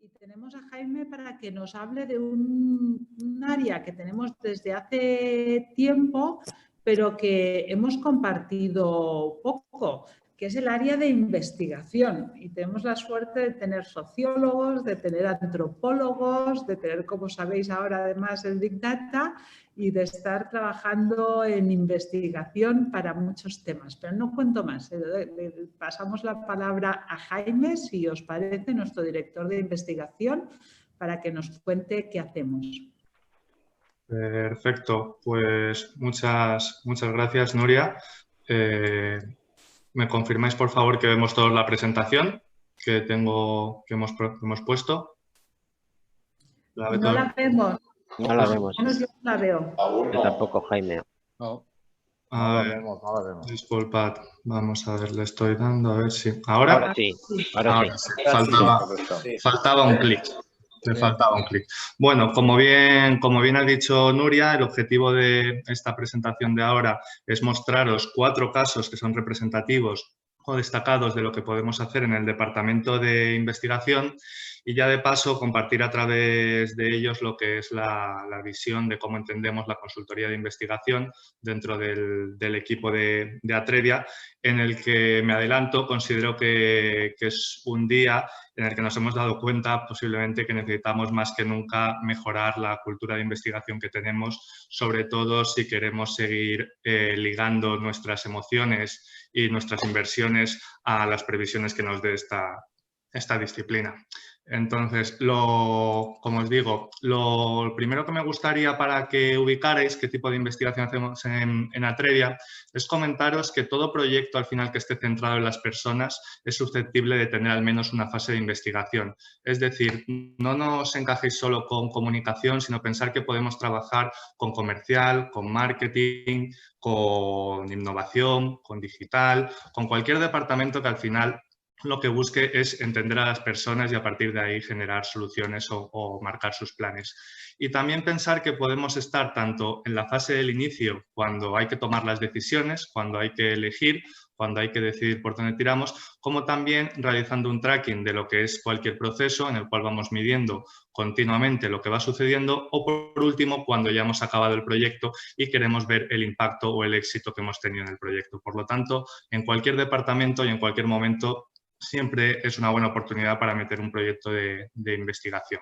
y tenemos a Jaime para que nos hable de un área que tenemos desde hace tiempo, pero que hemos compartido poco, que es el área de investigación. Y tenemos la suerte de tener sociólogos, de tener antropólogos, de tener, como sabéis ahora, además el Big Data y de estar trabajando en investigación para muchos temas. Pero no cuento más. Le pasamos la palabra a Jaime, si os parece, nuestro director de investigación, para que nos cuente qué hacemos. Perfecto, pues muchas gracias, Nuria. ¿Me confirmáis, por favor, que vemos todos la presentación que hemos puesto? No la vemos. No la vemos. Yo no la veo. Yo tampoco, Jaime. No A la ver, vemos, no la vemos. disculpad, vamos a ver, le estoy dando, a ver si... ¿Ahora? Ahora sí, ahora sí. Faltaba un clic. Le faltaba un clic. Bueno, como bien ha dicho Nuria, el objetivo de esta presentación de ahora es mostraros 4 casos que son representativos o destacados de lo que podemos hacer en el departamento de investigación y ya de paso compartir a través de ellos lo que es la visión de cómo entendemos la consultoría de investigación dentro del equipo de Atrevia, en el que me adelanto, considero que es un día en el que nos hemos dado cuenta posiblemente que necesitamos más que nunca mejorar la cultura de investigación que tenemos, sobre todo si queremos seguir ligando nuestras emociones y nuestras inversiones a las previsiones que nos dé esta disciplina. Entonces, como os digo, lo primero que me gustaría para que ubicarais qué tipo de investigación hacemos en Atrevia es comentaros que todo proyecto al final que esté centrado en las personas es susceptible de tener al menos una fase de investigación. Es decir, no nos encajéis solo con comunicación, sino pensar que podemos trabajar con comercial, con marketing, con innovación, con digital, con cualquier departamento que al final lo que busque es entender a las personas y a partir de ahí generar soluciones o marcar sus planes. Y también pensar que podemos estar tanto en la fase del inicio, cuando hay que tomar las decisiones, cuando hay que elegir, cuando hay que decidir por dónde tiramos, como también realizando un tracking de lo que es cualquier proceso en el cual vamos midiendo continuamente lo que va sucediendo o, por último, cuando ya hemos acabado el proyecto y queremos ver el impacto o el éxito que hemos tenido en el proyecto. Por lo tanto, en cualquier departamento y en cualquier momento siempre es una buena oportunidad para meter un proyecto de investigación.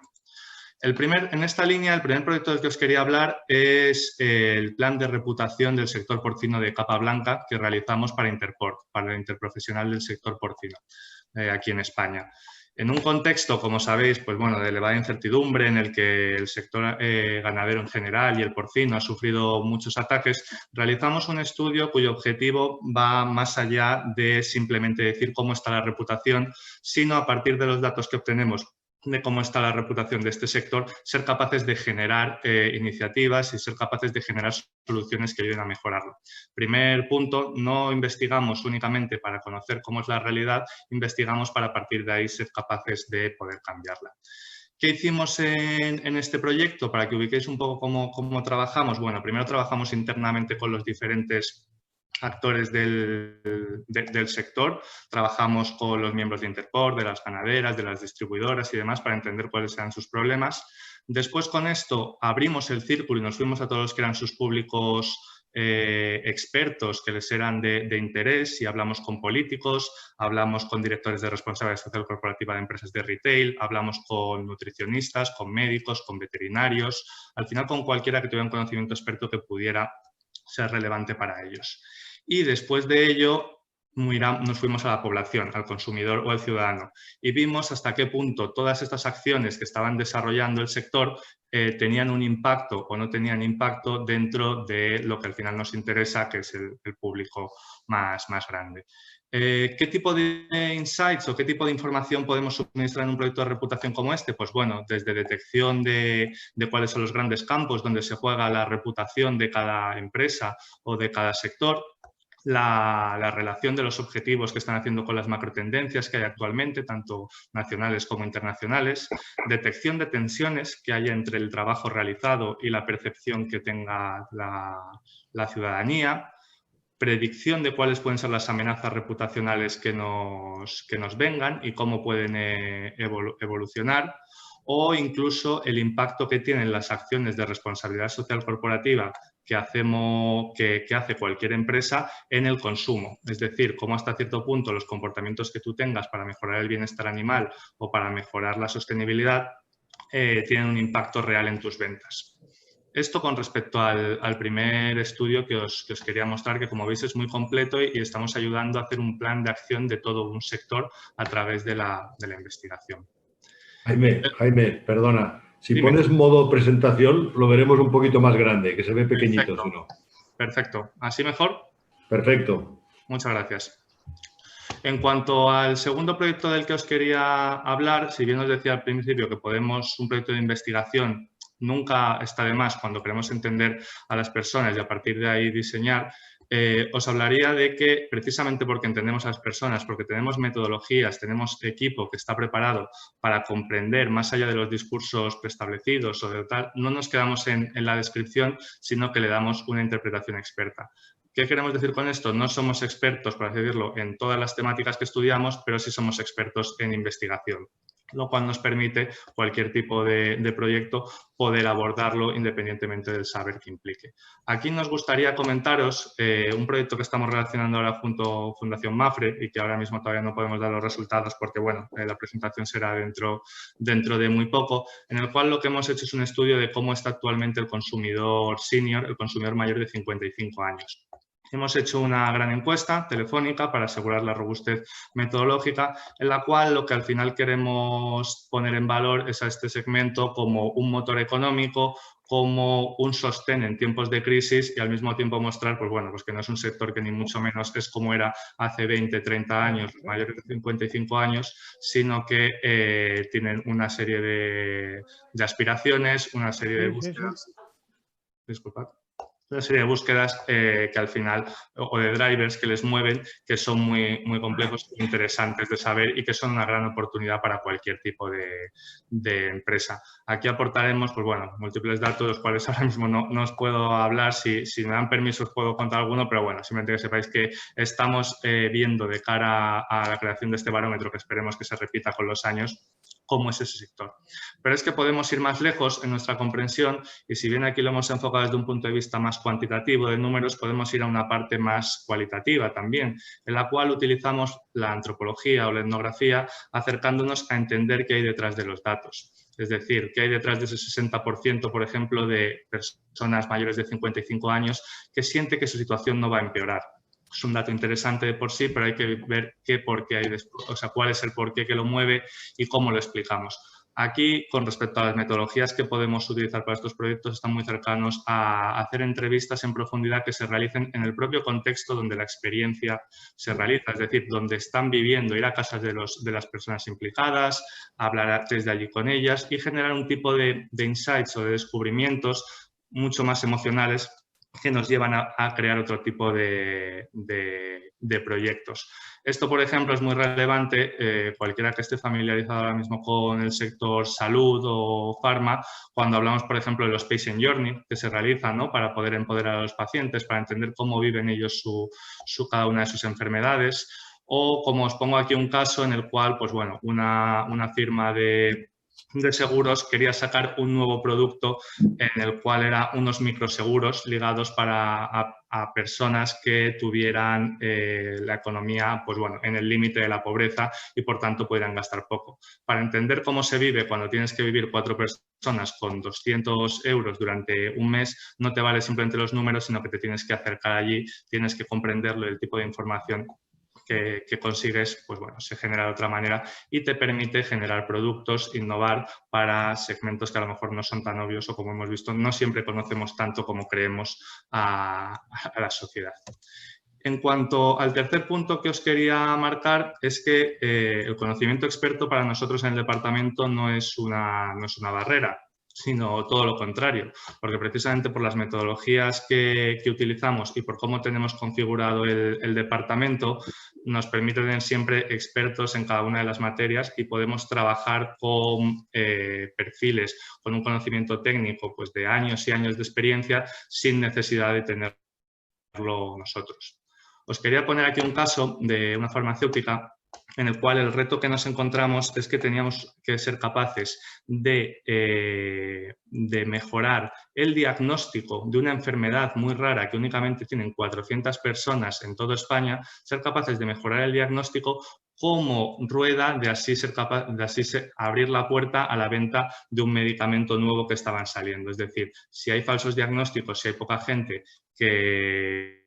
En esta línea, el primer proyecto del que os quería hablar es el plan de reputación del sector porcino de capa blanca que realizamos para Interporc, para el interprofesional del sector porcino, aquí en España. En un contexto, como sabéis, pues bueno, de elevada incertidumbre en el que el sector ganadero en general y el porcino ha sufrido muchos ataques, realizamos un estudio cuyo objetivo va más allá de simplemente decir cómo está la reputación, sino a partir de los datos que obtenemos de cómo está la reputación de este sector, ser capaces de generar iniciativas y ser capaces de generar soluciones que ayuden a mejorarlo. Primer punto, no investigamos únicamente para conocer cómo es la realidad, investigamos para a partir de ahí ser capaces de poder cambiarla. ¿Qué hicimos en este proyecto? Para que ubiquéis un poco cómo trabajamos. Bueno, primero trabajamos internamente con los diferentes actores del sector, trabajamos con los miembros de Interporc, de las ganaderas, de las distribuidoras y demás para entender cuáles eran sus problemas. Después con esto abrimos el círculo y nos fuimos a todos los que eran sus públicos expertos que les eran de interés y hablamos con políticos, hablamos con directores de responsabilidad social corporativa de empresas de retail, hablamos con nutricionistas, con médicos, con veterinarios, al final con cualquiera que tuviera un conocimiento experto que pudiera ser relevante para ellos. Y después de ello nos fuimos a la población, al consumidor o al ciudadano y vimos hasta qué punto todas estas acciones que estaban desarrollando el sector tenían un impacto o no tenían impacto dentro de lo que al final nos interesa, que es el público más grande. ¿Qué tipo de insights o qué tipo de información podemos suministrar en un proyecto de reputación como este? Pues bueno, desde detección de cuáles son los grandes campos donde se juega la reputación de cada empresa o de cada sector, la relación de los objetivos que están haciendo con las macrotendencias que hay actualmente, tanto nacionales como internacionales, detección de tensiones que haya entre el trabajo realizado y la percepción que tenga la ciudadanía, predicción de cuáles pueden ser las amenazas reputacionales que nos vengan y cómo pueden evolucionar, o incluso el impacto que tienen las acciones de responsabilidad social corporativa que hace cualquier empresa en el consumo. Es decir, cómo hasta cierto punto los comportamientos que tú tengas para mejorar el bienestar animal o para mejorar la sostenibilidad tienen un impacto real en tus ventas. Esto con respecto al primer estudio que os quería mostrar, que como veis es muy completo y estamos ayudando a hacer un plan de acción de todo un sector a través de la investigación. Jaime, perdona. Si Dime. pones modo presentación, lo veremos un poquito más grande, que se ve pequeñito. Si no. Perfecto. ¿Así mejor? Perfecto. Muchas gracias. En cuanto al segundo proyecto del que os quería hablar, si bien os decía al principio que un proyecto de investigación nunca está de más cuando queremos entender a las personas y a partir de ahí diseñar, os hablaría de que precisamente porque entendemos a las personas, porque tenemos metodologías, tenemos equipo que está preparado para comprender más allá de los discursos preestablecidos o de tal, no nos quedamos en la descripción, sino que le damos una interpretación experta. ¿Qué queremos decir con esto? No somos expertos, por así decirlo, en todas las temáticas que estudiamos, pero sí somos expertos en investigación, lo cual nos permite cualquier tipo de proyecto poder abordarlo independientemente del saber que implique. Aquí nos gustaría comentaros un proyecto que estamos relacionando ahora junto a Fundación Mapfre y que ahora mismo todavía no podemos dar los resultados porque, bueno, la presentación será dentro de muy poco, en el cual lo que hemos hecho es un estudio de cómo está actualmente el consumidor senior, el consumidor mayor de 55 años. Hemos hecho una gran encuesta telefónica para asegurar la robustez metodológica, en la cual lo que al final queremos poner en valor es a este segmento como un motor económico, como un sostén en tiempos de crisis y al mismo tiempo mostrar pues que no es un sector que ni mucho menos es como era hace 20, 30 años, mayores de 55 años, sino que tienen una serie de aspiraciones, una serie de búsquedas. Disculpad. Una serie de búsquedas que al final, o de drivers que les mueven, que son muy, muy complejos, interesantes de saber y que son una gran oportunidad para cualquier tipo de empresa. Aquí aportaremos, pues bueno, múltiples datos, los cuales ahora mismo no os puedo hablar. Si me dan permiso os puedo contar alguno, pero bueno, simplemente que sepáis que estamos viendo de cara a la creación de este barómetro, que esperemos que se repita con los años, cómo es ese sector. Pero es que podemos ir más lejos en nuestra comprensión y si bien aquí lo hemos enfocado desde un punto de vista más cuantitativo de números, podemos ir a una parte más cualitativa también, en la cual utilizamos la antropología o la etnografía acercándonos a entender qué hay detrás de los datos. Es decir, qué hay detrás de ese 60%, por ejemplo, de personas mayores de 55 años que siente que su situación no va a empeorar. Es un dato interesante de por sí, pero hay que ver cuál es el porqué que lo mueve y cómo lo explicamos. Aquí, con respecto a las metodologías que podemos utilizar para estos proyectos, están muy cercanos a hacer entrevistas en profundidad que se realicen en el propio contexto donde la experiencia se realiza, es decir, donde están viviendo, ir a casas de las personas implicadas, hablar desde allí con ellas y generar un tipo de insights o de descubrimientos mucho más emocionales que nos llevan a crear otro tipo de proyectos. Esto, por ejemplo, es muy relevante, cualquiera que esté familiarizado ahora mismo con el sector salud o farma, cuando hablamos, por ejemplo, de los patient journey que se realizan, ¿no?, para poder empoderar a los pacientes, para entender cómo viven ellos cada una de sus enfermedades. O como os pongo aquí un caso en el cual, pues bueno, una firma de seguros quería sacar un nuevo producto en el cual eran unos microseguros ligados a personas que tuvieran la economía, pues bueno, en el límite de la pobreza y por tanto pudieran gastar poco. Para entender cómo se vive cuando tienes que vivir 4 personas con 200 euros durante un mes, no te vale simplemente los números, sino que te tienes que acercar allí, tienes que comprenderlo, el tipo de información que consigues, pues bueno, se genera de otra manera y te permite generar productos, innovar para segmentos que a lo mejor no son tan obvios o, como hemos visto, no siempre conocemos tanto como creemos a la sociedad. En cuanto al tercer punto que os quería marcar es que el conocimiento experto para nosotros en el departamento no es una barrera, sino todo lo contrario, porque precisamente por las metodologías que utilizamos y por cómo tenemos configurado el departamento, nos permite tener siempre expertos en cada una de las materias y podemos trabajar con perfiles, con un conocimiento técnico pues, de años y años de experiencia sin necesidad de tenerlo nosotros. Os quería poner aquí un caso de una farmacéutica en el cual el reto que nos encontramos es que teníamos que ser capaces de mejorar el diagnóstico de una enfermedad muy rara que únicamente tienen 400 personas en toda España, ser capaces de mejorar el diagnóstico como rueda de así abrir la puerta a la venta de un medicamento nuevo que estaban saliendo. Es decir, si hay falsos diagnósticos, si hay poca gente que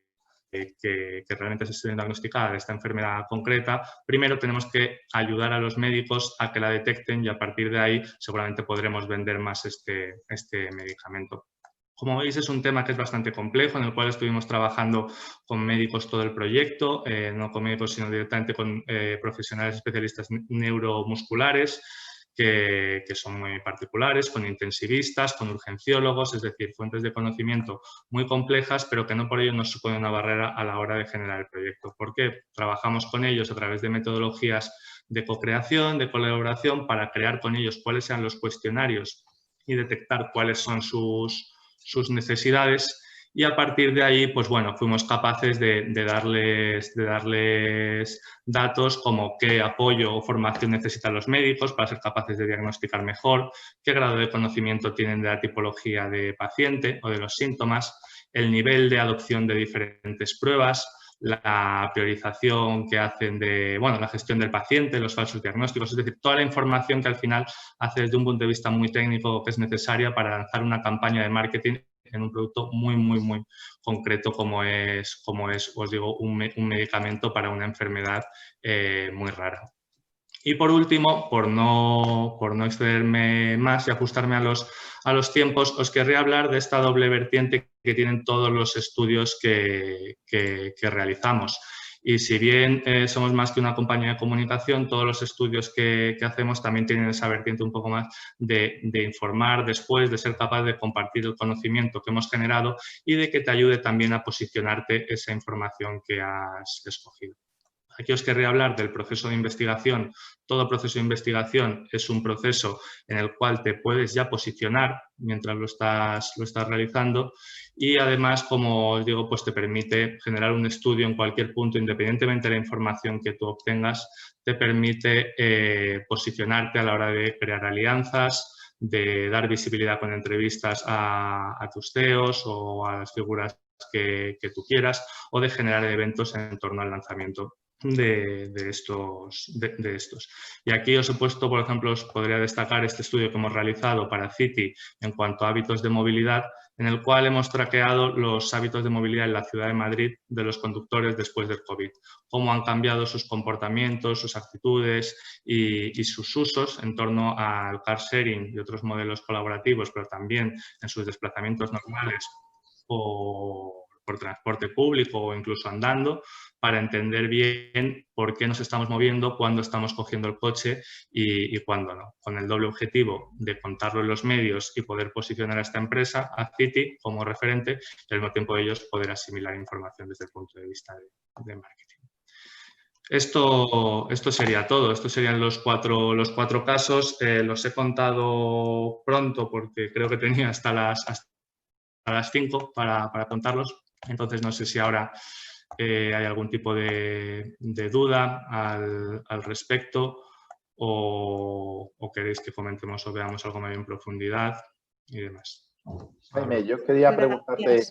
realmente se esté diagnosticada de esta enfermedad concreta, primero tenemos que ayudar a los médicos a que la detecten y a partir de ahí seguramente podremos vender más este medicamento. Como veis, es un tema que es bastante complejo, en el cual estuvimos trabajando con médicos todo el proyecto, no con médicos, sino directamente con profesionales especialistas neuromusculares, que son muy particulares, con intensivistas, con urgenciólogos, es decir, fuentes de conocimiento muy complejas, pero que no por ello nos supone una barrera a la hora de generar el proyecto. ¿Por qué? Trabajamos con ellos a través de metodologías de co-creación, de colaboración, para crear con ellos cuáles sean los cuestionarios y detectar cuáles son sus necesidades. Y a partir de ahí, pues bueno, fuimos capaces de darles datos como qué apoyo o formación necesitan los médicos para ser capaces de diagnosticar mejor, qué grado de conocimiento tienen de la tipología de paciente o de los síntomas, el nivel de adopción de diferentes pruebas, la priorización que hacen de, bueno, la gestión del paciente, los falsos diagnósticos, es decir, toda la información que al final hace desde un punto de vista muy técnico que es necesaria para lanzar una campaña de marketing en un producto muy, muy, muy concreto como es os digo, un medicamento para una enfermedad muy rara. Y por último, por no excederme más y ajustarme a los tiempos, os querría hablar de esta doble vertiente que tienen todos los estudios que realizamos. Y si bien somos más que una compañía de comunicación, todos los estudios que hacemos también tienen esa vertiente un poco más de informar después, de ser capaz de compartir el conocimiento que hemos generado y de que te ayude también a posicionarte esa información que has escogido. Aquí os querría hablar del proceso de investigación. Todo proceso de investigación es un proceso en el cual te puedes ya posicionar mientras lo estás realizando y además, como os digo, pues te permite generar un estudio en cualquier punto, independientemente de la información que tú obtengas, te permite posicionarte a la hora de crear alianzas, de dar visibilidad con entrevistas a tus CEOs o a las figuras que tú quieras o de generar eventos en torno al lanzamiento de estos. Y aquí os he puesto, por ejemplo, os podría destacar este estudio que hemos realizado para Citi en cuanto a hábitos de movilidad, en el cual hemos traqueado los hábitos de movilidad en la ciudad de Madrid de los conductores después del COVID, cómo han cambiado sus comportamientos, sus actitudes y sus usos en torno al car sharing y otros modelos colaborativos, pero también en sus desplazamientos normales o por transporte público o incluso andando, para entender bien por qué nos estamos moviendo, cuándo estamos cogiendo el coche y cuándo no. Con el doble objetivo de contarlo en los medios y poder posicionar a esta empresa, a Citi, como referente y al mismo tiempo ellos poder asimilar información desde el punto de vista de marketing. Esto sería todo. Estos serían los cuatro casos. Los he contado pronto porque creo que tenía hasta las 5 para contarlos. Entonces, no sé si ahora hay algún tipo de duda al respecto o queréis que comentemos o veamos algo más en profundidad y demás. Jaime, yo quería preguntarte...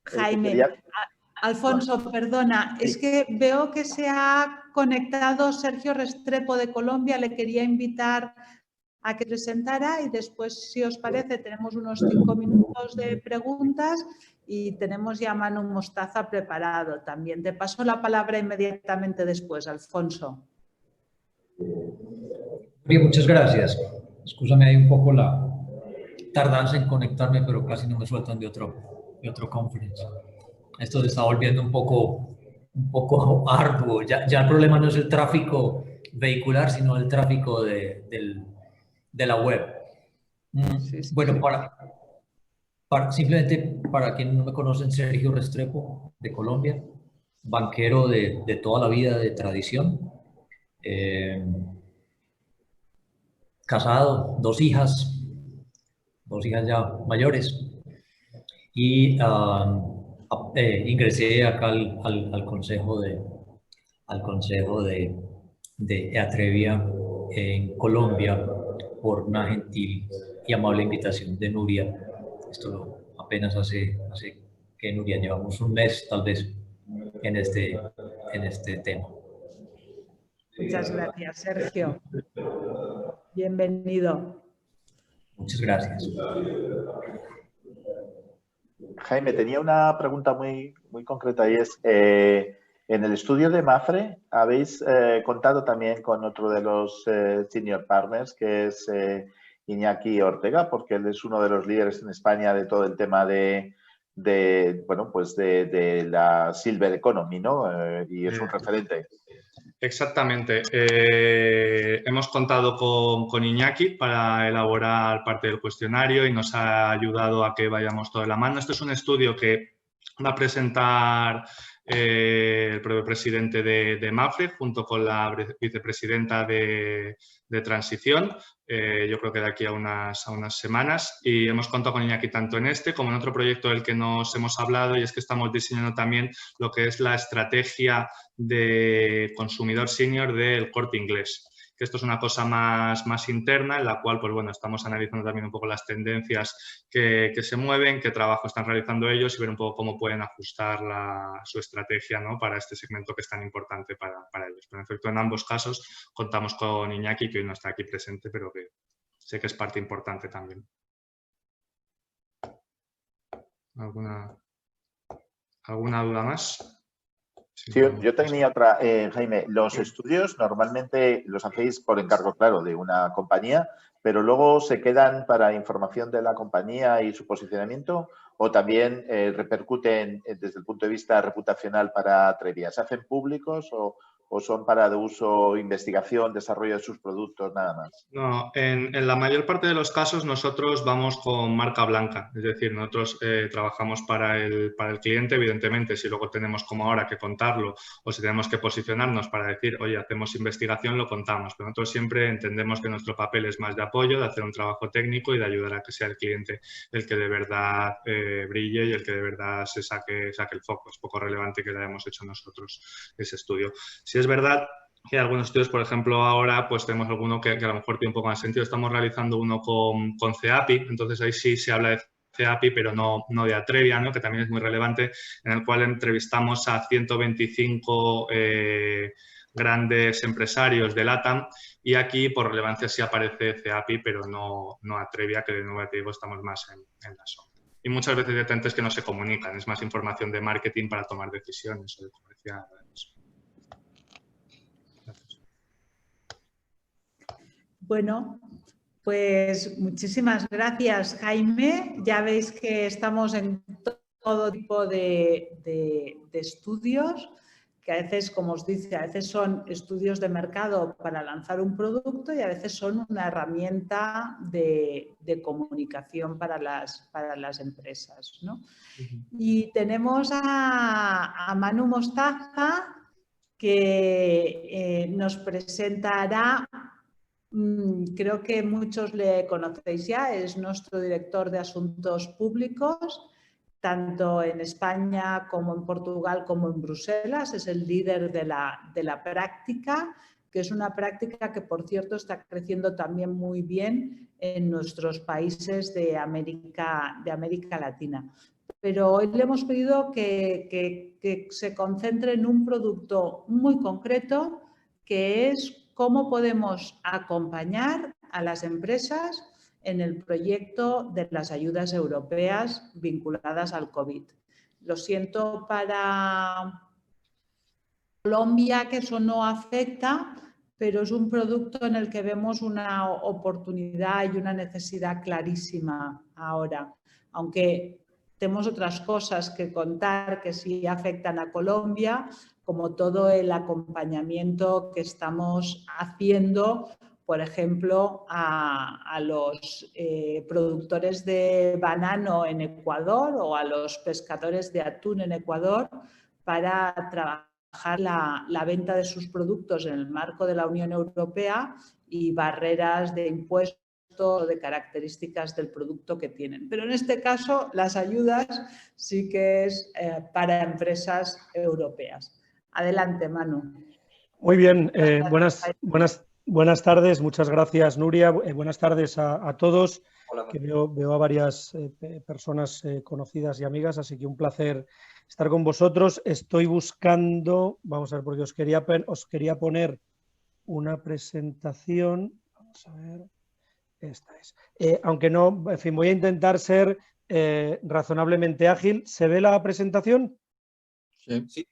Jaime, Alfonso, perdona, es que veo que se ha conectado Sergio Restrepo de Colombia, le quería invitar a que presentara y después, si os parece, tenemos unos 5 minutos de preguntas y tenemos ya Manu Mostaza preparado también. Te paso la palabra inmediatamente después, Alfonso. Bien, muchas gracias. Excúsame ahí un poco la tardanza en conectarme, pero casi no me sueltan de otro conference. Esto se está volviendo un poco arduo. Ya el problema no es el tráfico vehicular, sino el tráfico de la web. Bueno, simplemente para quienes no me conocen, Sergio Restrepo, de Colombia, banquero de toda la vida, de tradición, casado, dos hijas ya mayores, y ingresé acá al consejo de Atrevia en Colombia por una gentil y amable invitación de Nuria. Esto apenas hace que Nuria llevamos un mes tal vez en este tema. Muchas gracias, Sergio. Bienvenido. Muchas gracias. Jaime, tenía una pregunta muy concreta y es, en el estudio de MAFRE habéis contado también con otro de los senior partners, que es Iñaki Ortega, porque él es uno de los líderes en España de todo el tema de la Silver Economy, ¿no? Y es un referente. Exactamente. Hemos contado con Iñaki para elaborar parte del cuestionario y nos ha ayudado a que vayamos todo de la mano. Este es un estudio que va a presentar el propio presidente de MAFRE junto con la vicepresidenta de Transición, yo creo que de aquí a unas semanas, y hemos contado con Iñaki tanto en este como en otro proyecto del que nos hemos hablado, y es que estamos diseñando también lo que es la estrategia de consumidor senior del Corte Inglés. Que esto es una cosa más interna, en la cual, pues bueno, estamos analizando también un poco las tendencias que se mueven, qué trabajo están realizando ellos y ver un poco cómo pueden ajustar su estrategia, ¿no?, para este segmento que es tan importante para ellos. Pero en efecto, en ambos casos contamos con Iñaki, que hoy no está aquí presente, pero que sé que es parte importante también. ¿Alguna duda más? Sí, yo tenía otra, Jaime. Los estudios normalmente los hacéis por encargo, claro, de una compañía, pero luego se quedan para información de la compañía y su posicionamiento, o también repercuten desde el punto de vista reputacional para Atrevia. ¿Se hacen públicos o son para de uso, investigación, desarrollo de sus productos, nada más? No, en la mayor parte de los casos nosotros vamos con marca blanca, es decir, nosotros trabajamos para el cliente, evidentemente, si luego tenemos como ahora que contarlo o si tenemos que posicionarnos para decir, oye, hacemos investigación, lo contamos, pero nosotros siempre entendemos que nuestro papel es más de apoyo, de hacer un trabajo técnico y de ayudar a que sea el cliente el que de verdad brille y el que de verdad se saque el foco. Es poco relevante que lo hayamos hecho nosotros ese estudio. Si es verdad que algunos estudios, por ejemplo, ahora pues tenemos alguno que a lo mejor tiene un poco más sentido. Estamos realizando uno con CEAPI, entonces ahí sí se habla de CEAPI, pero no de Atrevia, ¿no?, que también es muy relevante, en el cual entrevistamos a 125 grandes empresarios de LATAM y aquí por relevancia sí aparece CEAPI, pero no Atrevia, que de nuevo te digo, estamos más en la sombra. Y muchas veces directamente es que no se comunican, es más información de marketing para tomar decisiones o de comercial. Bueno, pues muchísimas gracias, Jaime. Ya veis que estamos en todo tipo de estudios, que a veces, como os dice, a veces son estudios de mercado para lanzar un producto y a veces son una herramienta de comunicación para las empresas, ¿no? Y tenemos a Manu Mostaza, que nos presentará. Creo que muchos le conocéis ya, es nuestro director de Asuntos Públicos, tanto en España como en Portugal como en Bruselas. Es el líder de la práctica, que es una práctica que, por cierto, está creciendo también muy bien en nuestros países de América Latina. Pero hoy le hemos pedido que se concentre en un producto muy concreto, que es cómo podemos acompañar a las empresas en el proyecto de las ayudas europeas vinculadas al COVID. Lo siento para Colombia que eso no afecta, pero es un producto en el que vemos una oportunidad y una necesidad clarísima ahora. Aunque tenemos otras cosas que contar que sí afectan a Colombia, como todo el acompañamiento que estamos haciendo, por ejemplo, a los productores de banano en Ecuador o a los pescadores de atún en Ecuador para trabajar la venta de sus productos en el marco de la Unión Europea y barreras de impuestos de características del producto que tienen. Pero en este caso las ayudas sí que es para empresas europeas. Adelante, Manu. Muy bien, buenas tardes, muchas gracias, Nuria. Buenas tardes a todos. Hola, que veo a varias personas conocidas y amigas, así que un placer estar con vosotros. Estoy buscando, vamos a ver, porque os quería poner una presentación. Vamos a ver, esta es. Aunque no, en fin, voy a intentar ser razonablemente ágil. ¿Se ve la presentación? Sí. Sí.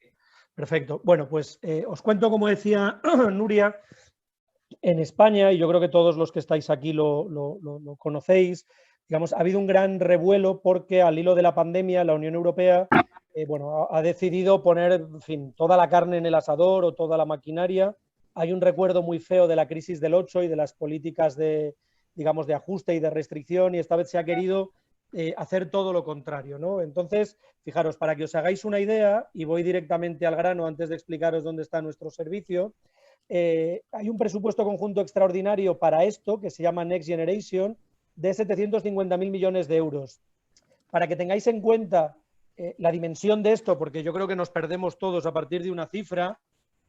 Perfecto. Bueno, pues os cuento, como decía Nuria, en España, y yo creo que todos los que estáis aquí lo conocéis, digamos, ha habido un gran revuelo porque al hilo de la pandemia la Unión Europea ha decidido poner, en fin, toda la carne en el asador o toda la maquinaria. Hay un recuerdo muy feo de la crisis del 8 y de las políticas de, digamos, de ajuste y de restricción, y esta vez se ha querido hacer todo lo contrario, ¿no? Entonces, fijaros, para que os hagáis una idea, y voy directamente al grano antes de explicaros dónde está nuestro servicio, hay un presupuesto conjunto extraordinario para esto, que se llama Next Generation, de 750.000 millones de euros. Para que tengáis en cuenta la dimensión de esto, porque yo creo que nos perdemos todos a partir de una cifra,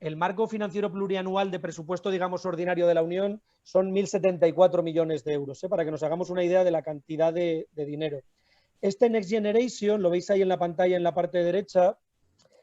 el marco financiero plurianual de presupuesto, digamos, ordinario de la Unión son 1.074 millones de euros, para que nos hagamos una idea de la cantidad de dinero. Este Next Generation, lo veis ahí en la pantalla en la parte derecha,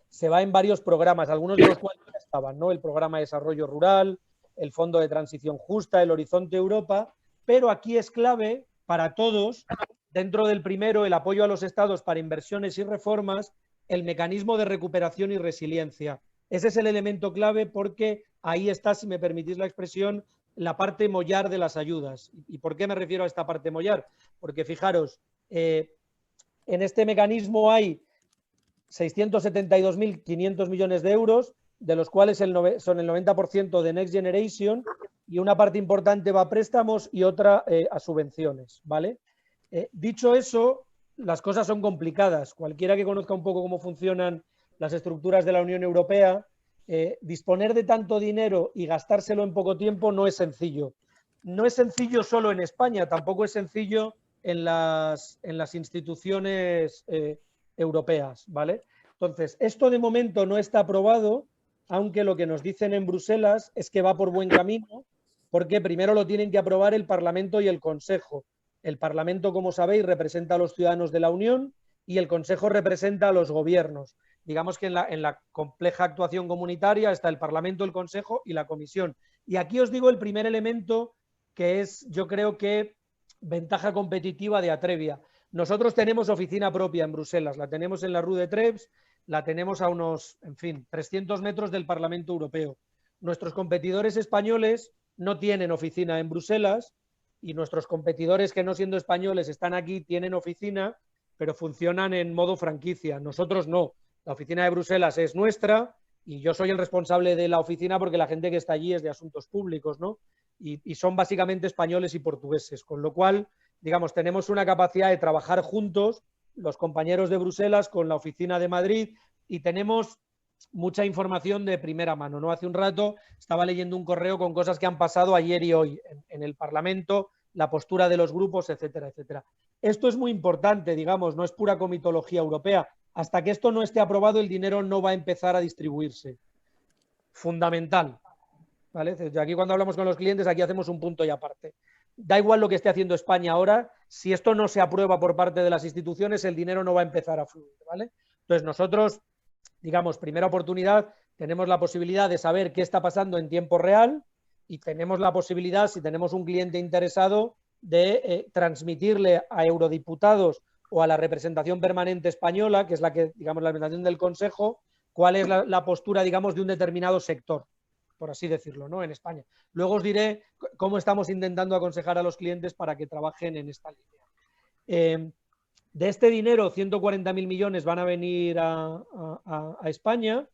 se va en varios programas, algunos de los cuales ya estaban, ¿no? El programa de desarrollo rural, el Fondo de Transición Justa, el Horizonte Europa, pero aquí es clave para todos, dentro del primero, el apoyo a los estados para inversiones y reformas, el mecanismo de recuperación y resiliencia. Ese es el elemento clave porque ahí está, si me permitís la expresión, la parte mollar de las ayudas. ¿Y por qué me refiero a esta parte mollar? Porque fijaros, en este mecanismo hay 672.500 millones de euros, de los cuales son el 90% de Next Generation, y una parte importante va a préstamos y otra a subvenciones, ¿vale? Dicho eso, las cosas son complicadas. Cualquiera que conozca un poco cómo funcionan las estructuras de la Unión Europea, disponer de tanto dinero y gastárselo en poco tiempo no es sencillo. No es sencillo solo en España, tampoco es sencillo en las instituciones europeas, ¿vale? Entonces, esto de momento no está aprobado, aunque lo que nos dicen en Bruselas es que va por buen camino, porque primero lo tienen que aprobar el Parlamento y el Consejo. El Parlamento, como sabéis, representa a los ciudadanos de la Unión y el Consejo representa a los gobiernos. Digamos que en la compleja actuación comunitaria está el Parlamento, el Consejo y la Comisión. Y aquí os digo el primer elemento que es, yo creo que, ventaja competitiva de Atrevia. Nosotros tenemos oficina propia en Bruselas, la tenemos en la Rue de Treps, la tenemos a unos, en fin, 300 metros del Parlamento Europeo. Nuestros competidores españoles no tienen oficina en Bruselas y nuestros competidores que no siendo españoles están aquí, tienen oficina, pero funcionan en modo franquicia. Nosotros no. La oficina de Bruselas es nuestra y yo soy el responsable de la oficina porque la gente que está allí es de asuntos públicos, ¿no? Y son básicamente españoles y portugueses, con lo cual, digamos, tenemos una capacidad de trabajar juntos, los compañeros de Bruselas con la oficina de Madrid, y tenemos mucha información de primera mano, ¿no? Hace un rato estaba leyendo un correo con cosas que han pasado ayer y hoy en el Parlamento, la postura de los grupos, etcétera, etcétera. Esto es muy importante, digamos, no es pura comitología europea. Hasta que esto no esté aprobado, el dinero no va a empezar a distribuirse. Fundamental. ¿Vale? Aquí cuando hablamos con los clientes, aquí hacemos un punto y aparte. Da igual lo que esté haciendo España ahora, si esto no se aprueba por parte de las instituciones, el dinero no va a empezar a fluir, ¿vale? Entonces nosotros, digamos, primera oportunidad, tenemos la posibilidad de saber qué está pasando en tiempo real y tenemos la posibilidad, si tenemos un cliente interesado, de transmitirle a eurodiputados o a la representación permanente española, que es la que, digamos, la representación del Consejo, cuál es la postura, digamos, de un determinado sector, por así decirlo, ¿no? En España. Luego os diré cómo estamos intentando aconsejar a los clientes para que trabajen en esta línea. De este dinero, 140.000 millones van a venir a España,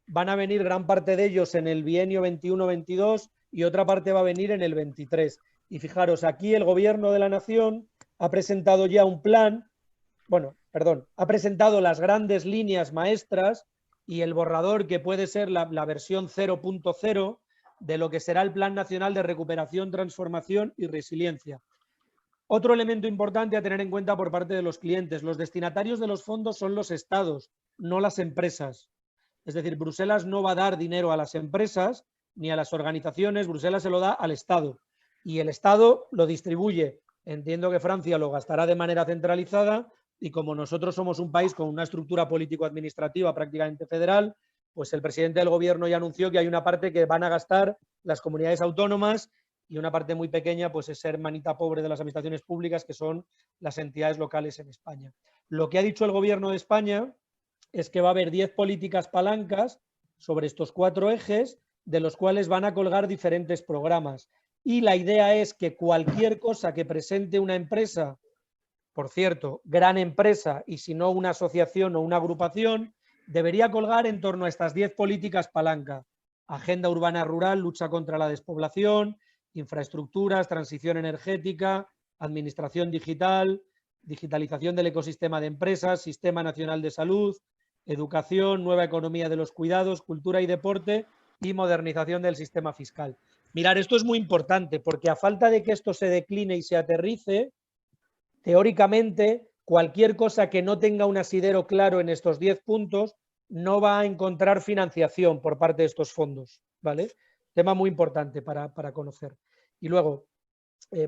van a venir gran parte de ellos en el bienio 21-22 y otra parte va a venir en el 23. Y fijaros, aquí el Gobierno de la Nación ha presentado ya un plan, ha presentado las grandes líneas maestras y el borrador que puede ser la versión 0.0 de lo que será el Plan Nacional de Recuperación, Transformación y Resiliencia. Otro elemento importante a tener en cuenta por parte de los clientes: los destinatarios de los fondos son los estados, no las empresas. Es decir, Bruselas no va a dar dinero a las empresas ni a las organizaciones, Bruselas se lo da al Estado. Y el Estado lo distribuye. Entiendo que Francia lo gastará de manera centralizada y como nosotros somos un país con una estructura político-administrativa prácticamente federal, pues el presidente del gobierno ya anunció que hay una parte que van a gastar las comunidades autónomas y una parte muy pequeña pues es ser manita pobre de las administraciones públicas, que son las entidades locales en España. Lo que ha dicho el gobierno de España es que va a haber 10 políticas palancas sobre estos 4 ejes, de los cuales van a colgar diferentes programas. Y la idea es que cualquier cosa que presente una empresa, por cierto, gran empresa, y si no una asociación o una agrupación, debería colgar en torno a estas 10 políticas palanca: agenda urbana rural, lucha contra la despoblación, infraestructuras, transición energética, administración digital, digitalización del ecosistema de empresas, sistema nacional de salud, educación, nueva economía de los cuidados, cultura y deporte y modernización del sistema fiscal. Mirad, esto es muy importante porque a falta de que esto se decline y se aterrice, teóricamente cualquier cosa que no tenga un asidero claro en estos 10 puntos no va a encontrar financiación por parte de estos fondos, ¿vale? Tema muy importante para conocer. Y luego,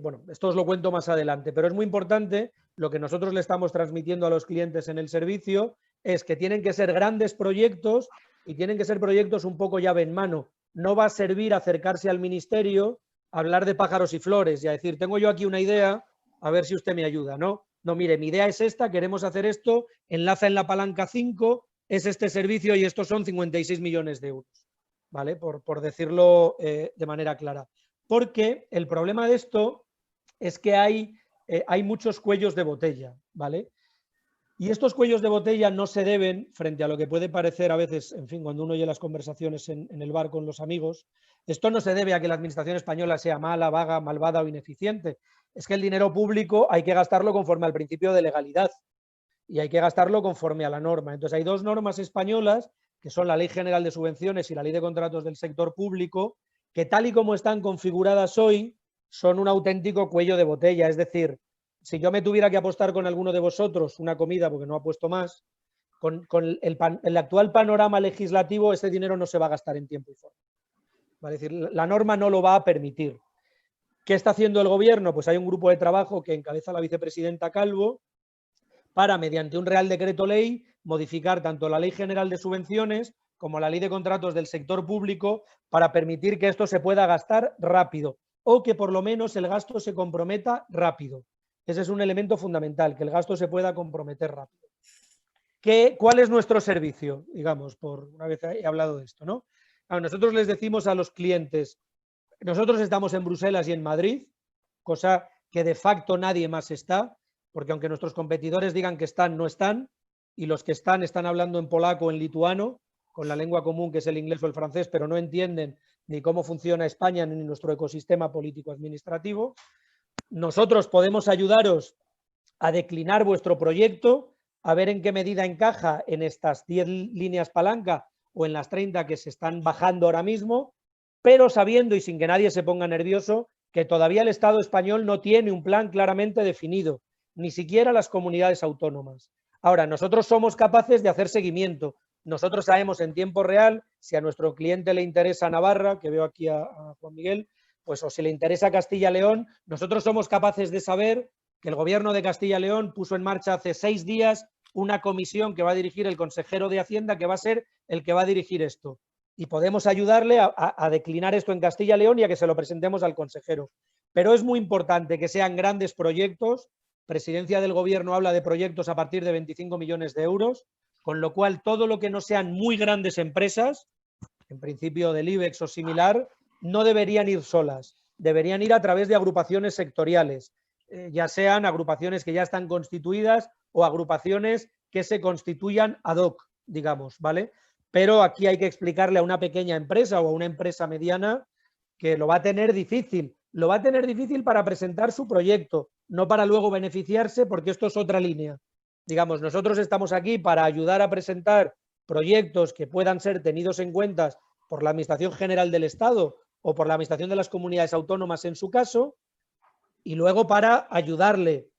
bueno, esto os lo cuento más adelante, pero es muy importante, lo que nosotros le estamos transmitiendo a los clientes en el servicio es que tienen que ser grandes proyectos y tienen que ser proyectos un poco llave en mano. No va a servir acercarse al ministerio, a hablar de pájaros y flores y a decir, tengo yo aquí una idea, a ver si usted me ayuda. No, no, mire, mi idea es esta, queremos hacer esto, enlaza en la palanca 5, es este servicio y estos son 56 millones de euros, ¿vale? Por decirlo de manera clara. Porque el problema de esto es que hay muchos cuellos de botella, ¿vale? Y estos cuellos de botella no se deben, frente a lo que puede parecer a veces, en fin, cuando uno oye las conversaciones en el bar con los amigos, esto no se debe a que la administración española sea mala, vaga, malvada o ineficiente. Es que el dinero público hay que gastarlo conforme al principio de legalidad y hay que gastarlo conforme a la norma. Entonces hay 2 normas españolas, que son la Ley General de Subvenciones y la Ley de Contratos del Sector Público, que tal y como están configuradas hoy, son un auténtico cuello de botella. Es decir, si yo me tuviera que apostar con alguno de vosotros una comida, porque no apuesto más, con el actual panorama legislativo, ese dinero no se va a gastar en tiempo y forma. ¿Vale? Es decir, la norma no lo va a permitir. ¿Qué está haciendo el gobierno? Pues hay un grupo de trabajo que encabeza la vicepresidenta Calvo para, mediante un Real Decreto Ley, modificar tanto la Ley General de Subvenciones como la Ley de Contratos del Sector Público para permitir que esto se pueda gastar rápido o que por lo menos el gasto se comprometa rápido. Ese es un elemento fundamental, que el gasto se pueda comprometer rápido. ¿Cuál es nuestro servicio? Digamos, por una vez he hablado de esto, ¿no? Nosotros les decimos a los clientes, nosotros estamos en Bruselas y en Madrid, cosa que de facto nadie más está, porque aunque nuestros competidores digan que están, no están, y los que están hablando en polaco o en lituano, con la lengua común que es el inglés o el francés, pero no entienden ni cómo funciona España ni nuestro ecosistema político-administrativo. Nosotros podemos ayudaros a declinar vuestro proyecto, a ver en qué medida encaja en estas 10 líneas palanca o en las 30 que se están bajando ahora mismo, pero sabiendo y sin que nadie se ponga nervioso que todavía el Estado español no tiene un plan claramente definido, ni siquiera las comunidades autónomas. Ahora, nosotros somos capaces de hacer seguimiento. Nosotros sabemos en tiempo real si a nuestro cliente le interesa Navarra, que veo aquí a Juan Miguel, pues o si le interesa Castilla-León, nosotros somos capaces de saber que el gobierno de Castilla-León puso en marcha hace 6 días una comisión que va a dirigir el consejero de Hacienda, que va a ser el que va a dirigir esto. Y podemos ayudarle a declinar esto en Castilla-León y a que se lo presentemos al consejero. Pero es muy importante que sean grandes proyectos. Presidencia del Gobierno habla de proyectos a partir de 25 millones de euros, con lo cual todo lo que no sean muy grandes empresas, en principio del IBEX o similar, no deberían ir solas, deberían ir a través de agrupaciones sectoriales, ya sean agrupaciones que ya están constituidas o agrupaciones que se constituyan ad hoc, digamos, ¿vale? Pero aquí hay que explicarle a una pequeña empresa o a una empresa mediana que lo va a tener difícil. Lo va a tener difícil para presentar su proyecto, no para luego beneficiarse, porque esto es otra línea. Digamos, nosotros estamos aquí para ayudar a presentar proyectos que puedan ser tenidos en cuenta por la Administración General del Estado o por la Administración de las Comunidades Autónomas en su caso, y luego para ayudarle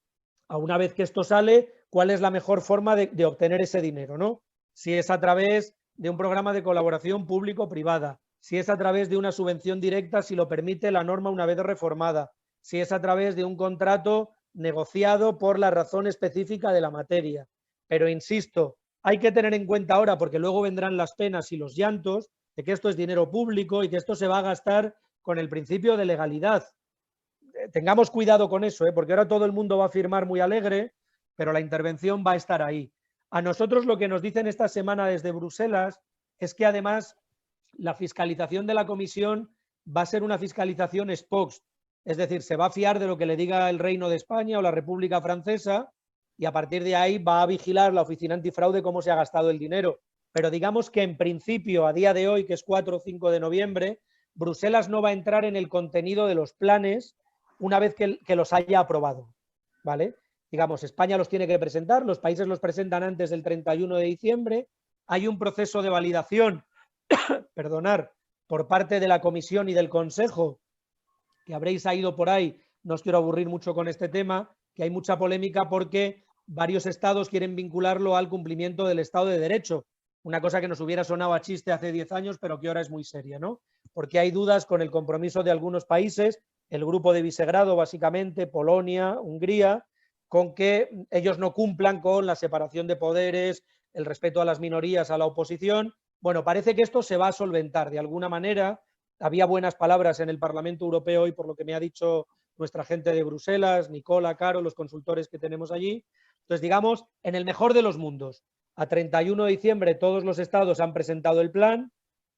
a una vez que esto sale, cuál es la mejor forma de obtener ese dinero, ¿no? Si es a través de un programa de colaboración público-privada, si es a través de una subvención directa, si lo permite la norma una vez reformada, si es a través de un contrato negociado por la razón específica de la materia. Pero insisto, hay que tener en cuenta ahora, porque luego vendrán las penas y los llantos, de que esto es dinero público y que esto se va a gastar con el principio de legalidad. Tengamos cuidado con eso, porque ahora todo el mundo va a firmar muy alegre, pero la intervención va a estar ahí. A nosotros lo que nos dicen esta semana desde Bruselas es que además la fiscalización de la Comisión va a ser una fiscalización ex post, es decir, se va a fiar de lo que le diga el Reino de España o la República Francesa y a partir de ahí va a vigilar la Oficina Antifraude cómo se ha gastado el dinero. Pero digamos que en principio, a día de hoy, que es 4 o 5 de noviembre, Bruselas no va a entrar en el contenido de los planes una vez que los haya aprobado, ¿vale? Digamos, España los tiene que presentar, los países los presentan antes del 31 de diciembre, hay un proceso de validación, perdonar, por parte de la Comisión y del Consejo, que habréis ido por ahí, no os quiero aburrir mucho con este tema, que hay mucha polémica porque varios estados quieren vincularlo al cumplimiento del Estado de Derecho, una cosa que nos hubiera sonado a chiste hace 10 años, pero que ahora es muy seria, ¿no? Porque hay dudas con el compromiso de algunos países, el grupo de Visegrado, básicamente, Polonia, Hungría, con que ellos no cumplan con la separación de poderes, el respeto a las minorías, a la oposición. Bueno, parece que esto se va a solventar de alguna manera. Había buenas palabras en el Parlamento Europeo hoy, por lo que me ha dicho nuestra gente de Bruselas, Nicola, Caro, los consultores que tenemos allí. Entonces, digamos, en el mejor de los mundos, a 31 de diciembre todos los estados han presentado el plan,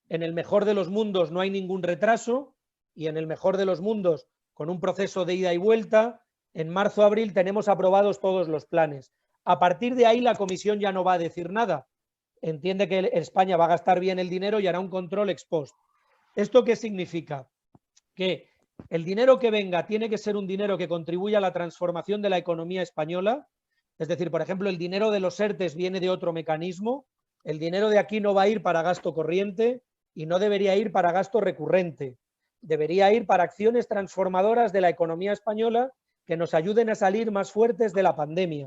en el mejor de los mundos no hay ningún retraso y en el mejor de los mundos, con un proceso de ida y vuelta, en marzo-abril tenemos aprobados todos los planes. A partir de ahí la Comisión ya no va a decir nada. Entiende que España va a gastar bien el dinero y hará un control ex post. ¿Esto qué significa? Que el dinero que venga tiene que ser un dinero que contribuya a la transformación de la economía española. Es decir, por ejemplo, el dinero de los ERTES viene de otro mecanismo. El dinero de aquí no va a ir para gasto corriente y no debería ir para gasto recurrente. Debería ir para acciones transformadoras de la economía española que nos ayuden a salir más fuertes de la pandemia,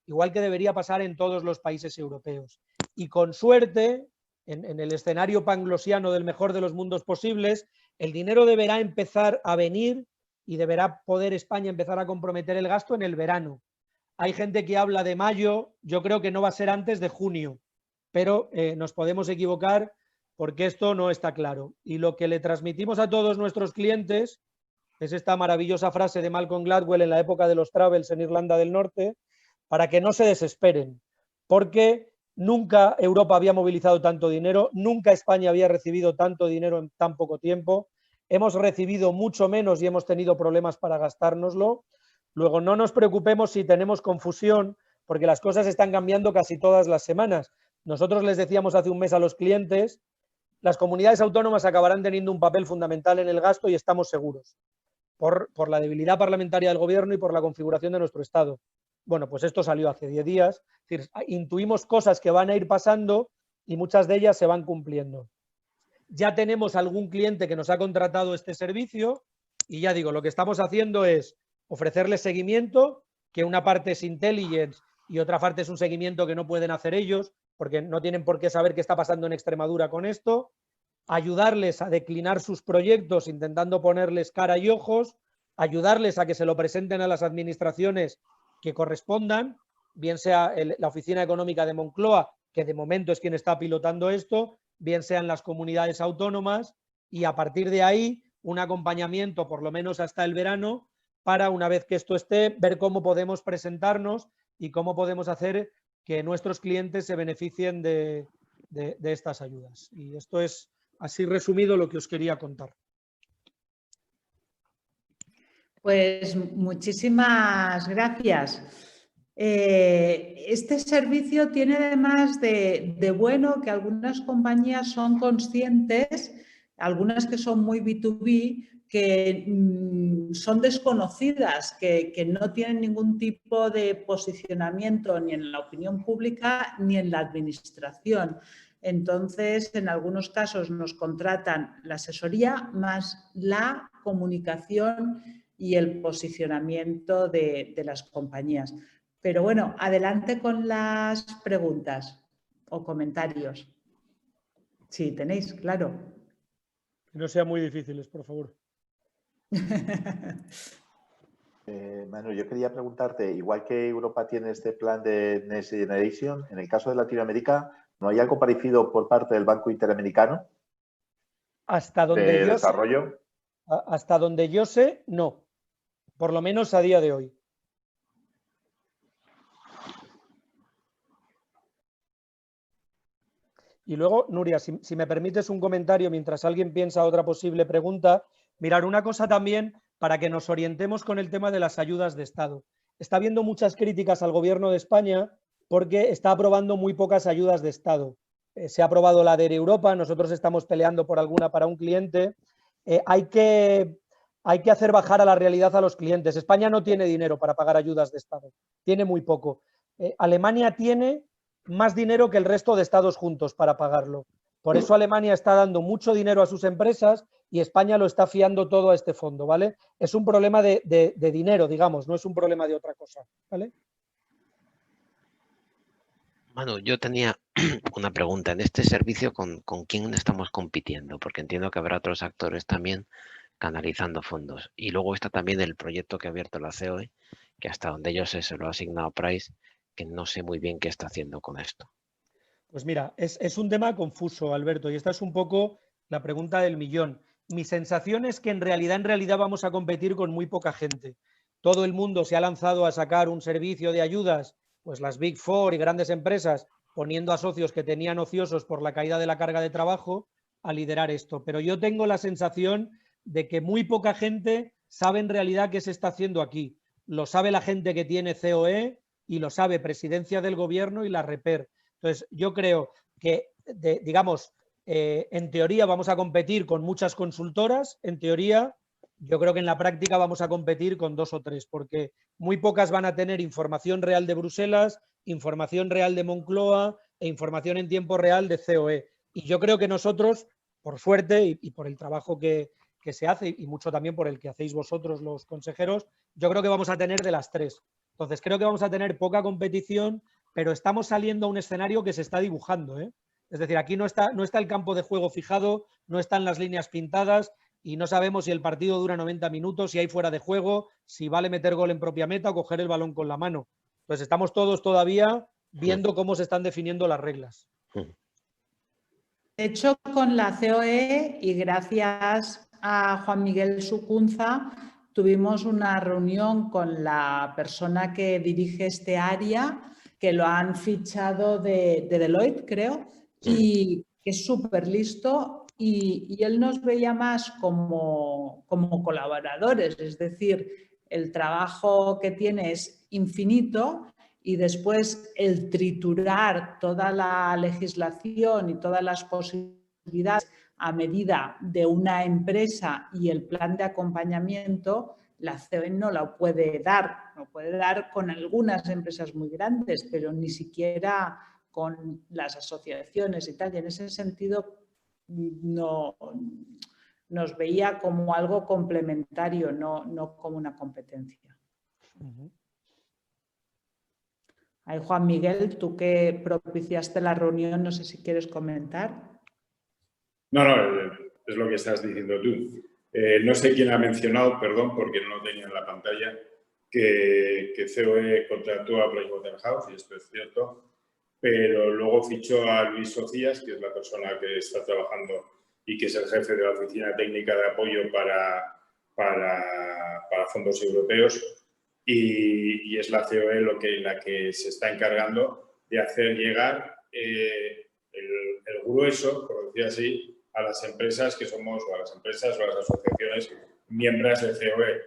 igual que debería pasar en todos los países europeos. Y con suerte, en el escenario panglosiano del mejor de los mundos posibles, el dinero deberá empezar a venir y deberá poder España empezar a comprometer el gasto en el verano. Hay gente que habla de mayo, yo creo que no va a ser antes de junio, pero nos podemos equivocar porque esto no está claro. Y lo que le transmitimos a todos nuestros clientes es esta maravillosa frase de Malcolm Gladwell en la época de los travels en Irlanda del Norte, para que no se desesperen, porque nunca Europa había movilizado tanto dinero, nunca España había recibido tanto dinero en tan poco tiempo, hemos recibido mucho menos y hemos tenido problemas para gastárnoslo. Luego, no nos preocupemos si tenemos confusión, porque las cosas están cambiando casi todas las semanas. Nosotros les decíamos hace un mes a los clientes, las comunidades autónomas acabarán teniendo un papel fundamental en el gasto y estamos seguros, por la debilidad parlamentaria del gobierno y por la configuración de nuestro Estado. Bueno, pues esto salió hace 10 días. Es decir, intuimos cosas que van a ir pasando y muchas de ellas se van cumpliendo. Ya tenemos algún cliente que nos ha contratado este servicio y ya digo, lo que estamos haciendo es ofrecerles seguimiento, que una parte es intelligence y otra parte es un seguimiento que no pueden hacer ellos, porque no tienen por qué saber qué está pasando en Extremadura con esto, ayudarles a declinar sus proyectos intentando ponerles cara y ojos, ayudarles a que se lo presenten a las administraciones que correspondan, bien sea la Oficina Económica de Moncloa, que de momento es quien está pilotando esto, bien sean las comunidades autónomas, y a partir de ahí un acompañamiento por lo menos hasta el verano para, una vez que esto esté, ver cómo podemos presentarnos y cómo podemos hacer que nuestros clientes se beneficien de estas ayudas. Y esto es así resumido lo que os quería contar. Pues muchísimas gracias. Este servicio tiene además de bueno que algunas compañías son conscientes, algunas que son muy B2B, que son desconocidas, que no tienen ningún tipo de posicionamiento ni en la opinión pública ni en la administración. Entonces, en algunos casos nos contratan la asesoría más la comunicación y el posicionamiento de las compañías. Pero bueno, adelante con las preguntas o comentarios. Sí, tenéis, claro. Que no sean muy difíciles, por favor. Manu, yo quería preguntarte, igual que Europa tiene este plan de Next Generation, en el caso de Latinoamérica, ¿no hay algo parecido por parte del Banco Interamericano Hasta donde de yo desarrollo? hasta donde yo sé, no. Por lo menos a día de hoy. Y luego, Nuria, si me permites un comentario mientras alguien piensa otra posible pregunta, mirar una cosa también para que nos orientemos con el tema de las ayudas de Estado. Está habiendo muchas críticas al Gobierno de España porque está aprobando muy pocas ayudas de Estado. Se ha aprobado la de Europa, nosotros estamos peleando por alguna para un cliente. Hay que hacer bajar a la realidad a los clientes. España no tiene dinero para pagar ayudas de Estado, tiene muy poco. Alemania tiene más dinero que el resto de estados juntos para pagarlo. Por eso Alemania está dando mucho dinero a sus empresas y España lo está fiando todo a este fondo, ¿vale? Es un problema de dinero, digamos, no es un problema de otra cosa, ¿vale? Manu, yo tenía una pregunta. En este servicio, ¿con quién estamos compitiendo? Porque entiendo que habrá otros actores también canalizando fondos. Y luego está también el proyecto que ha abierto la COE, que hasta donde yo sé se lo ha asignado Price, que no sé muy bien qué está haciendo con esto. Pues mira, es un tema confuso, Alberto, y esta es un poco la pregunta del millón. Mi sensación es que en realidad vamos a competir con muy poca gente. Todo el mundo se ha lanzado a sacar un servicio de ayudas, pues las Big Four y grandes empresas, poniendo a socios que tenían ociosos por la caída de la carga de trabajo a liderar esto. Pero yo tengo la sensación de que muy poca gente sabe en realidad qué se está haciendo aquí. Lo sabe la gente que tiene COE y lo sabe Presidencia del Gobierno y la REPER. Entonces, yo creo que, digamos, en teoría vamos a competir con muchas consultoras, en teoría. Yo creo que en la práctica vamos a competir con 2 o 3, porque muy pocas van a tener información real de Bruselas, información real de Moncloa e información en tiempo real de COE. Y yo creo que nosotros, por suerte y por el trabajo que se hace y mucho también por el que hacéis vosotros los consejeros, yo creo que vamos a tener de las 3. Entonces, creo que vamos a tener poca competición, pero estamos saliendo a un escenario que se está dibujando, ¿eh? Es decir, aquí no está el campo de juego fijado, no están las líneas pintadas y no sabemos si el partido dura 90 minutos, si hay fuera de juego, si vale meter gol en propia meta o coger el balón con la mano. Entonces, estamos todos todavía viendo cómo se están definiendo las reglas. De hecho, con la COE y gracias a Juan Miguel Sucunza, tuvimos una reunión con la persona que dirige este área, que lo han fichado de Deloitte, creo, y que es súper listo y él nos veía más como colaboradores, es decir, el trabajo que tiene es infinito y después el triturar toda la legislación y todas las posibilidades a medida de una empresa y el plan de acompañamiento, la COE no lo puede dar. Lo puede dar con algunas empresas muy grandes, pero ni siquiera con las asociaciones y tal. Y en ese sentido no, nos veía como algo complementario, no como una competencia. Ahí, Juan Miguel, tú que propiciaste la reunión, no sé si quieres comentar. No, es lo que estás diciendo tú. No sé quién ha mencionado, perdón, porque no lo tenía en la pantalla, que COE contrató a Pricewaterhouse, y esto es cierto, pero luego fichó a Luis Socias, que es la persona que está trabajando y que es el jefe de la Oficina Técnica de Apoyo para fondos europeos, y es la COE la que se está encargando de hacer llegar el grueso, por decir así, a las empresas que somos, o a las empresas o a las asociaciones miembros de COE,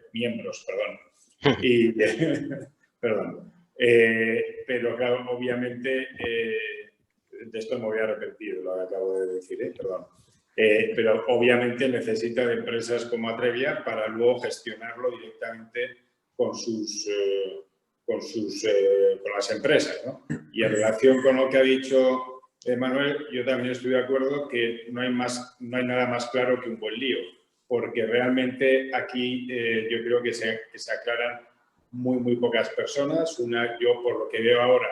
perdón. Pero claro, obviamente, de esto me voy a repetir lo que acabo de decir, perdón. Pero obviamente necesita de empresas como Atrevia para luego gestionarlo directamente con las empresas, ¿no? Y en relación con lo que ha dicho Manuel, yo también estoy de acuerdo que no hay nada más claro que un buen lío. porque realmente aquí yo creo que se aclaran muy pocas personas. Una, yo por lo que veo ahora,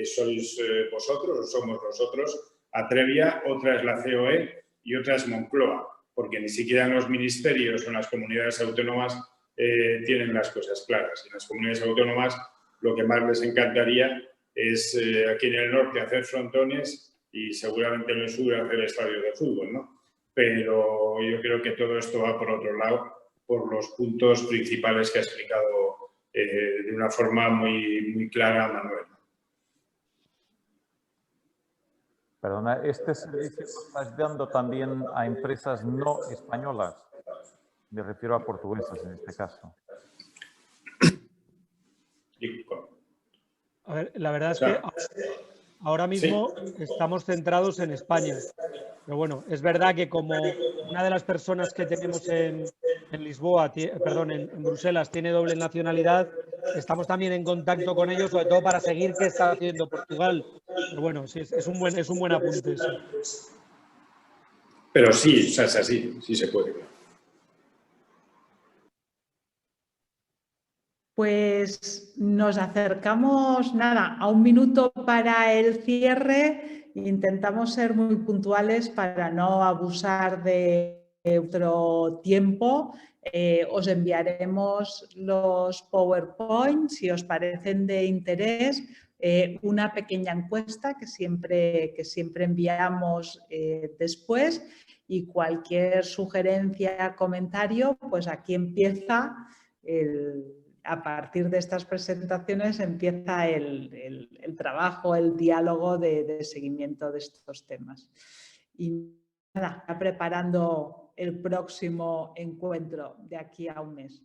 sois vosotros o somos nosotros, Atrevia, otra es la COE y otra es Moncloa, porque ni siquiera en los ministerios o en las comunidades autónomas tienen las cosas claras. En las comunidades autónomas lo que más les encantaría es aquí en el norte hacer frontones y seguramente en el sur hacer estadios de fútbol, ¿no? Pero yo creo que todo esto va por otro lado, por los puntos principales que ha explicado de una forma muy clara Manuel. Perdona, ¿este servicio lo estás dando también a empresas no españolas? Me refiero a portuguesas en este caso. A ver, la verdad es que ahora mismo estamos centrados en España. Pero bueno, es verdad que como una de las personas que tenemos en Lisboa, perdón, en Bruselas, tiene doble nacionalidad, estamos también en contacto con ellos, sobre todo para seguir qué está haciendo Portugal. Pero bueno, sí, es un buen apunte. Sí. Pero sí, o sea, es así, sí se puede. Pues nos acercamos, nada, a un minuto para el cierre. Intentamos ser muy puntuales para no abusar de otro tiempo. Os enviaremos los PowerPoint, si os parecen de interés, una pequeña encuesta que siempre enviamos después, y cualquier sugerencia, comentario, pues aquí empieza a partir de estas presentaciones empieza el trabajo, el diálogo de seguimiento de estos temas. Y nada, preparando el próximo encuentro de aquí a un mes.